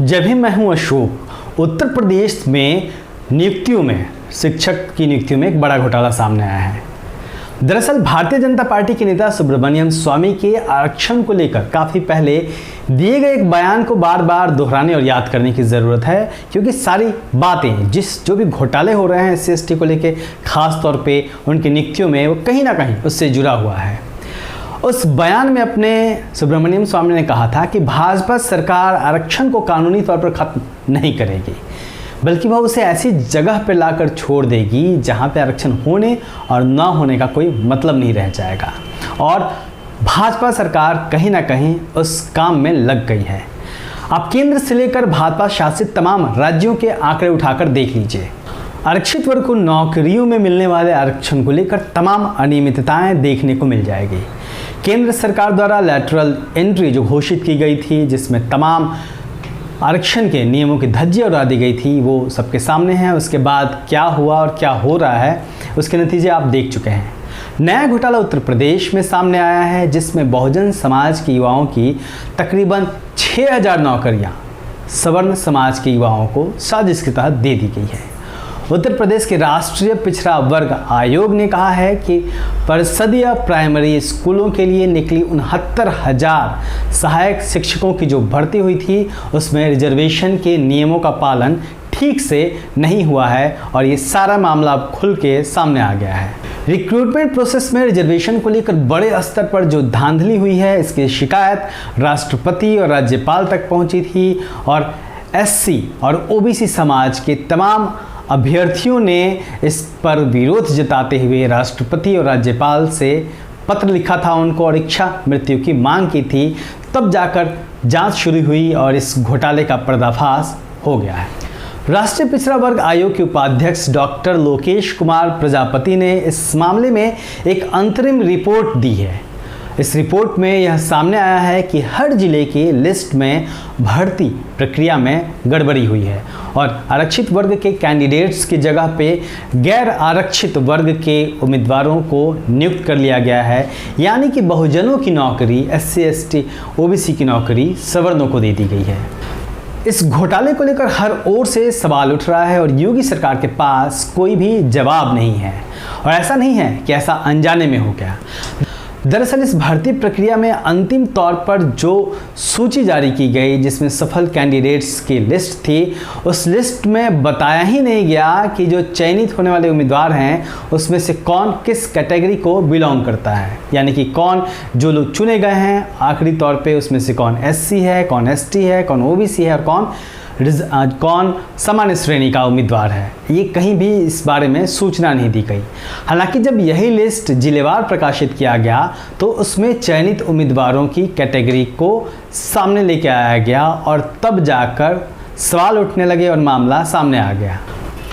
जब भी मैं हूं अशोक। उत्तर प्रदेश में नियुक्तियों में शिक्षक की नियुक्तियों में एक बड़ा घोटाला सामने आया है। दरअसल भारतीय जनता पार्टी के नेता सुब्रमण्यम स्वामी के आरक्षण को लेकर काफ़ी पहले दिए गए एक बयान को बार बार दोहराने और याद करने की ज़रूरत है, क्योंकि सारी बातें जो भी घोटाले हो रहे हैं SC/ST को लेकर, ख़ास तौर पे उनकी नियुक्तियों में, वो कहीं ना कहीं उससे जुड़ा हुआ है। उस बयान में अपने सुब्रमण्यम स्वामी ने कहा था कि भाजपा सरकार आरक्षण को कानूनी तौर पर खत्म नहीं करेगी, बल्कि वह उसे ऐसी जगह पर लाकर छोड़ देगी जहां पे आरक्षण होने और ना होने का कोई मतलब नहीं रह जाएगा। और भाजपा सरकार कहीं ना कहीं उस काम में लग गई है। आप केंद्र से लेकर भाजपा शासित तमाम राज्यों के आंकड़े उठाकर देख लीजिए। आरक्षित वर्ग को नौकरियों में मिलने वाले आरक्षण को लेकर तमाम अनियमितताएं देखने को मिल जाएगी। केंद्र सरकार द्वारा लैटरल एंट्री जो घोषित की गई थी, जिसमें तमाम आरक्षण के नियमों की धज्जियां उड़ा दी गई थी, वो सबके सामने है। उसके बाद क्या हुआ और क्या हो रहा है, उसके नतीजे आप देख चुके हैं। नया घोटाला उत्तर प्रदेश में सामने आया है, जिसमें बहुजन समाज के युवाओं की तकरीबन 6000 नौकरियां सवर्ण समाज के युवाओं को साजिश के तहत दे दी गई है। उत्तर प्रदेश के राष्ट्रीय पिछड़ा वर्ग आयोग ने कहा है कि परिषदीय प्राइमरी स्कूलों के लिए निकली 69,000 सहायक शिक्षकों की जो भर्ती हुई थी, उसमें रिजर्वेशन के नियमों का पालन ठीक से नहीं हुआ है और ये सारा मामला अब खुल के सामने आ गया है। रिक्रूटमेंट प्रोसेस में रिजर्वेशन को लेकर बड़े स्तर पर जो धांधली हुई है, इसकी शिकायत राष्ट्रपति और राज्यपाल तक पहुंची थी और SC और OBC समाज के तमाम अभ्यर्थियों ने इस पर विरोध जताते हुए राष्ट्रपति और राज्यपाल से पत्र लिखा था उनको और इच्छा मृत्यु की मांग की थी। तब जाकर जांच शुरू हुई और इस घोटाले का पर्दाफाश हो गया है। राष्ट्रीय पिछड़ा वर्ग आयोग के उपाध्यक्ष डॉक्टर लोकेश कुमार प्रजापति ने इस मामले में एक अंतरिम रिपोर्ट दी है। इस रिपोर्ट में यह सामने आया है कि हर जिले के लिस्ट में भर्ती प्रक्रिया में गड़बड़ी हुई है और आरक्षित वर्ग के कैंडिडेट्स की जगह पे गैर आरक्षित वर्ग के उम्मीदवारों को नियुक्त कर लिया गया है। यानी कि बहुजनों की नौकरी, SC/ST OBC की नौकरी सवर्णों को दे दी गई है। इस घोटाले को लेकर हर ओर से सवाल उठ रहा है और योगी सरकार के पास कोई भी जवाब नहीं है। और ऐसा नहीं है कि ऐसा अनजाने में हो गया। दरअसल इस भर्ती प्रक्रिया में अंतिम तौर पर जो सूची जारी की गई, जिसमें सफल कैंडिडेट्स की लिस्ट थी, उस लिस्ट में बताया ही नहीं गया कि जो चयनित होने वाले उम्मीदवार हैं उसमें से कौन किस कैटेगरी को बिलोंग करता है। यानी कि कौन जो लोग चुने गए हैं आखिरी तौर पे, उसमें से कौन SC है, कौन ST है, कौन OBC है और कौन सामान्य श्रेणी का उम्मीदवार है। ये कहीं भी इस बारे में सूचना नहीं दी गई। हालांकि जब यही लिस्ट जिलेवार प्रकाशित किया गया तो उसमें चयनित उम्मीदवारों की कैटेगरी को सामने लेके आया गया और तब जाकर सवाल उठने लगे और मामला सामने आ गया।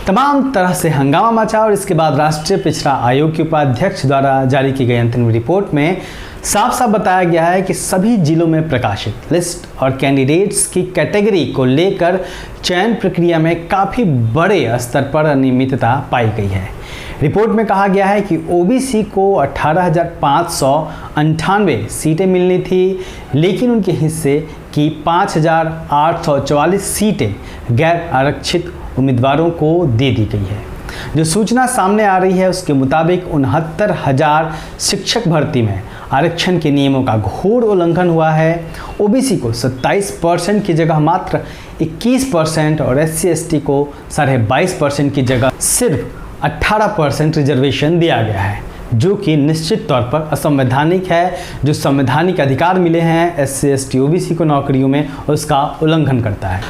तमाम तरह से हंगामा मचा और इसके बाद राष्ट्रीय पिछड़ा आयोग के उपाध्यक्ष द्वारा जारी की गई अंतिम रिपोर्ट में साफ साफ बताया गया है कि सभी जिलों में प्रकाशित लिस्ट और कैंडिडेट्स की कैटेगरी को लेकर चयन प्रक्रिया में काफ़ी बड़े स्तर पर अनियमितता पाई गई है। रिपोर्ट में कहा गया है कि OBC को 18,598 सीटें मिलनी थी, लेकिन उनके हिस्से की 5,844 सीटें गैर आरक्षित उम्मीदवारों को दे दी गई है। जो सूचना सामने आ रही है उसके मुताबिक 69,000 शिक्षक भर्ती में आरक्षण के नियमों का घोर उल्लंघन हुआ है। OBC को 27% की जगह मात्र 21% और SC/ST को 22.5% की जगह सिर्फ 18% रिजर्वेशन दिया गया है, जो कि निश्चित तौर पर असंवैधानिक है। जो संवैधानिक अधिकार मिले हैं SC/ST OBC को नौकरियों में, उसका उल्लंघन करता है।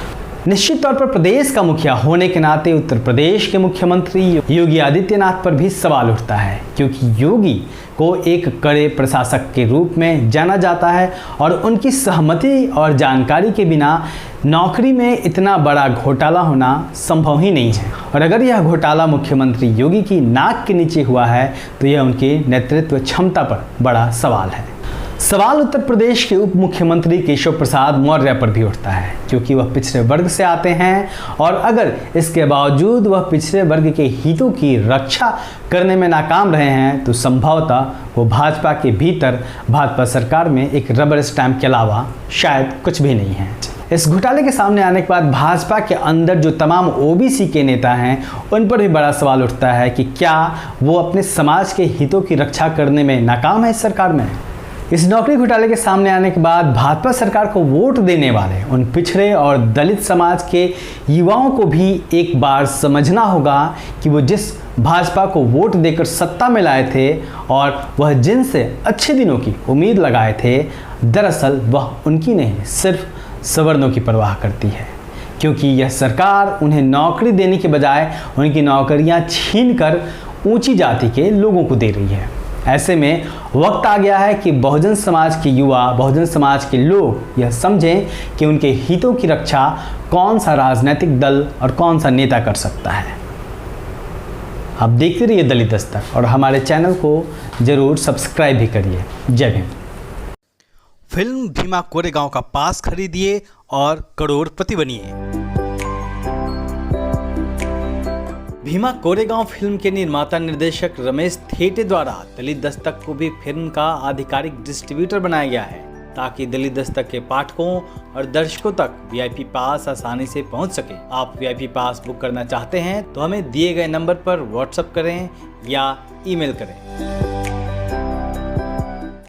निश्चित तौर पर प्रदेश का मुखिया होने के नाते उत्तर प्रदेश के मुख्यमंत्री योगी आदित्यनाथ पर भी सवाल उठता है, क्योंकि योगी को एक कड़े प्रशासक के रूप में जाना जाता है और उनकी सहमति और जानकारी के बिना नौकरी में इतना बड़ा घोटाला होना संभव ही नहीं है। और अगर यह घोटाला मुख्यमंत्री योगी की नाक के नीचे हुआ है तो यह उनकी नेतृत्व क्षमता पर बड़ा सवाल है। सवाल उत्तर प्रदेश के उप मुख्यमंत्री केशव प्रसाद मौर्य पर भी उठता है, क्योंकि वह पिछड़े वर्ग से आते हैं और अगर इसके बावजूद वह पिछड़े वर्ग के हितों की रक्षा करने में नाकाम रहे हैं तो संभवतः वो भाजपा के भीतर भाजपा सरकार में एक रबर स्टैंप के अलावा शायद कुछ भी नहीं है। इस घोटाले के सामने आने के बाद भाजपा के अंदर जो तमाम ओबीसी के नेता हैं उन पर भी बड़ा सवाल उठता है कि क्या वो अपने समाज के हितों की रक्षा करने में नाकाम है इस सरकार में। इस नौकरी घोटाले के सामने आने के बाद भाजपा सरकार को वोट देने वाले उन पिछड़े और दलित समाज के युवाओं को भी एक बार समझना होगा कि वो जिस भाजपा को वोट देकर सत्ता में लाए थे और वह जिनसे अच्छे दिनों की उम्मीद लगाए थे, दरअसल वह उनकी नहीं सिर्फ सवर्णों की परवाह करती है, क्योंकि यह सरकार उन्हें नौकरी देने के बजाय उनकी नौकरियां छीनकर ऊंची जाति के लोगों को दे रही है। ऐसे में वक्त आ गया है कि बहुजन समाज के युवा, बहुजन समाज के लोग यह समझें कि उनके हितों की रक्षा कौन सा राजनीतिक दल और कौन सा नेता कर सकता है। आप देखते रहिए दलित दस्तक और हमारे चैनल को जरूर सब्सक्राइब भी करिए। जय भीम। फिल्म भीमा कोरेगांव का पास खरीदिए और करोड़पति बनिए। भीमा कोरेगांव फिल्म के निर्माता निर्देशक रमेश थेटे द्वारा दलित दस्तक को भी फिल्म का आधिकारिक डिस्ट्रीब्यूटर बनाया गया है, ताकि दलित दस्तक के पाठकों और दर्शकों तक वीआईपी पास आसानी से पहुंच सके। आप वीआईपी पास बुक करना चाहते हैं तो हमें दिए गए नंबर पर व्हाट्सएप करें या ईमेल करें।